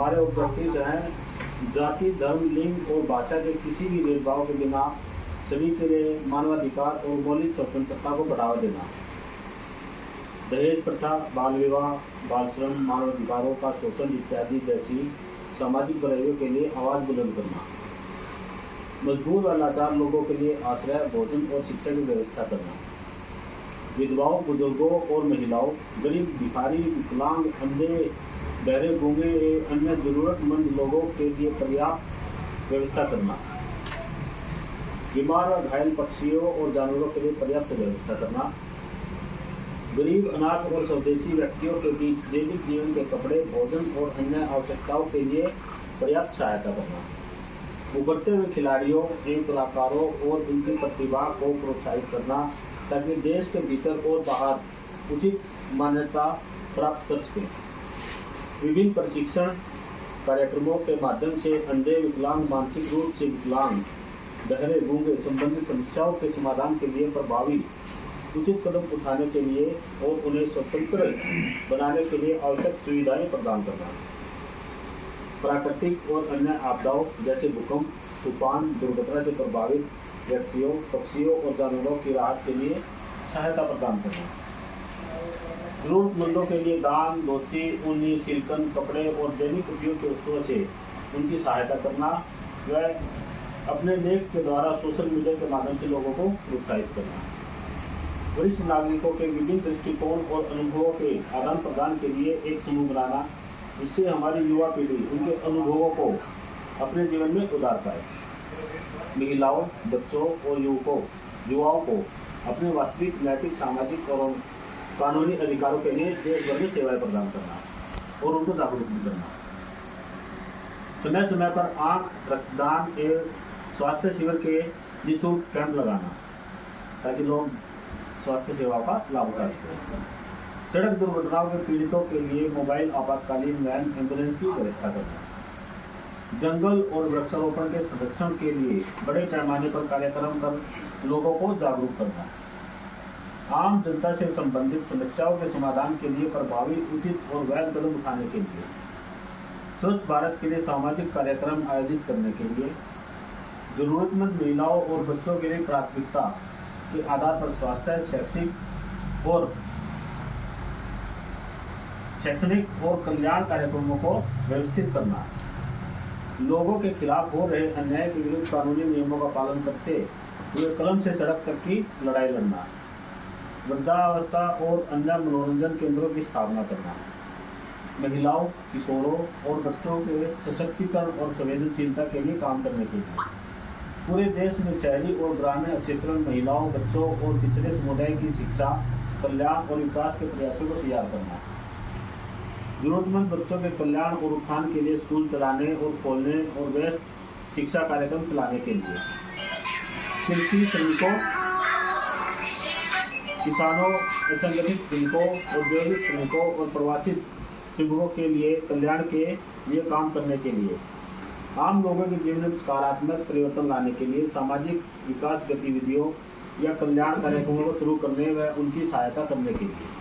हमारे ऑब्जेक्टिव्स हैं जाति, धर्म, लिंग और भाषा के किसी भी भेदभाव के बिना सभी के लिए मानवाधिकार और मौलिक स्वतंत्रता को बढ़ावा देना। दहेज प्रथा, बाल विवाह, बाल श्रम, मानवाधिकारों का शोषण इत्यादि जैसी सामाजिक बुराइयों के लिए आवाज़ बुलंद करना। मजबूर व लाचार लोगों के लिए आश्रय, भोजन और शिक्षा की व्यवस्था करना। विधवाओं, बुजुर्गों और महिलाओं, गरीब, भिखारी, विकलांग, अंधे, बहरे, गूंगे अन्य जरूरतमंद लोगों के लिए पर्याप्त व्यवस्था करना। बीमार व घायल पक्षियों और जानवरों के लिए पर्याप्त व्यवस्था करना। गरीब, अनाथ और स्वदेशी व्यक्तियों के बीच दैनिक जीवन के कपड़े, भोजन और अन्य आवश्यकताओं के लिए पर्याप्त सहायता करना। उभरते हुए खिलाड़ियों एवं कलाकारों और उनकी प्रतिभा को प्रोत्साहित करना ताकि देश के भीतर और बाहर उचित मान्यता प्राप्त कर सकें। विभिन्न प्रशिक्षण कार्यक्रमों के माध्यम से अंधे, विकलांग, मानसिक रूप से विकलांग, बहरे, गूंगे संबंधित समस्याओं के समाधान के लिए प्रभावी उचित कदम उठाने के लिए और उन्हें स्वतंत्र बनाने के लिए आवश्यक सुविधाएं प्रदान करना। प्राकृतिक और अन्य आपदाओं जैसे भूकंप, तूफान, दुर्घटना से प्रभावित व्यक्तियों, पक्षियों और जानवरों की राहत के लिए सहायता प्रदान करना। जरूरतमंदों के लिए दान, धोती, ऊनी, सिल्कन, कपड़े और दैनिक उपयोग की वस्तुओं से उनकी सहायता करना व अपने लेख के द्वारा सोशल मीडिया के माध्यम से लोगों को प्रोत्साहित करना। वरिष्ठ नागरिकों के विभिन्न दृष्टिकोण और अनुभवों के आदान प्रदान के लिए एक समूह बनाना जिससे हमारी युवा पीढ़ी उनके अनुभवों को अपने जीवन में उतार पाए। महिलाओं, बच्चों और युवाओं को अपने वास्तविक नैतिक, सामाजिक और कानूनी अधिकारों के लिए देश भर में सेवाएं प्रदान करना और उनको जागरूक भी करना। समय समय पर आँख, रक्तदान एवं स्वास्थ्य शिविर के निःशुल्क कैंप लगाना ताकि लोग स्वास्थ्य सेवाओं का लाभ उठा सकें। सड़क दुर्घटनाओं के पीड़ितों के लिए मोबाइल आपातकालीन वैन, एम्बुलेंस की व्यवस्था करना। जंगल और वृक्षारोपण के संरक्षण के लिए बड़े पैमाने पर कार्यक्रम कर लोगों को जागरूक करना। आम जनता से संबंधित समस्याओं के समाधान के लिए प्रभावी, उचित और वैध कदम उठाने के लिए स्वच्छ भारत के लिए सामाजिक कार्यक्रम आयोजित करने के लिए जरूरतमंद महिलाओं और बच्चों के लिए प्राथमिकता के आधार पर स्वास्थ्य, शैक्षणिक और कल्याण कार्यक्रमों को व्यवस्थित करना। लोगों के खिलाफ हो रहे अन्याय के विरुद्ध कानूनी नियमों का पालन करते हुए कलम से सड़क तक की लड़ाई लड़ना। वृद्धावस्था और अन्य मनोरंजन केंद्रों की स्थापना करना। महिलाओं, किशोरों और बच्चों के सशक्तिकरण और संवेदनशीलता के लिए काम करने के लिए पूरे देश में शहरी और ग्रामीण क्षेत्रों में महिलाओं, बच्चों और पिछड़े समुदाय की शिक्षा, कल्याण और विकास के प्रयासों को तैयार करना। जरूरतमंद बच्चों के कल्याण और उत्थान के लिए स्कूल चलाने और खोलने और व्यस्त शिक्षा कार्यक्रम चलाने के लिए कृषि श्रमिकों, किसानों, असंगठित श्रमिकों, औद्योगिक श्रमिकों और प्रवासी श्रमिकों के लिए कल्याण के लिए काम करने के लिए आम लोगों के जीवन में सकारात्मक परिवर्तन लाने के लिए सामाजिक विकास गतिविधियों या कल्याण कार्यक्रमों को शुरू करने व उनकी सहायता करने के लिए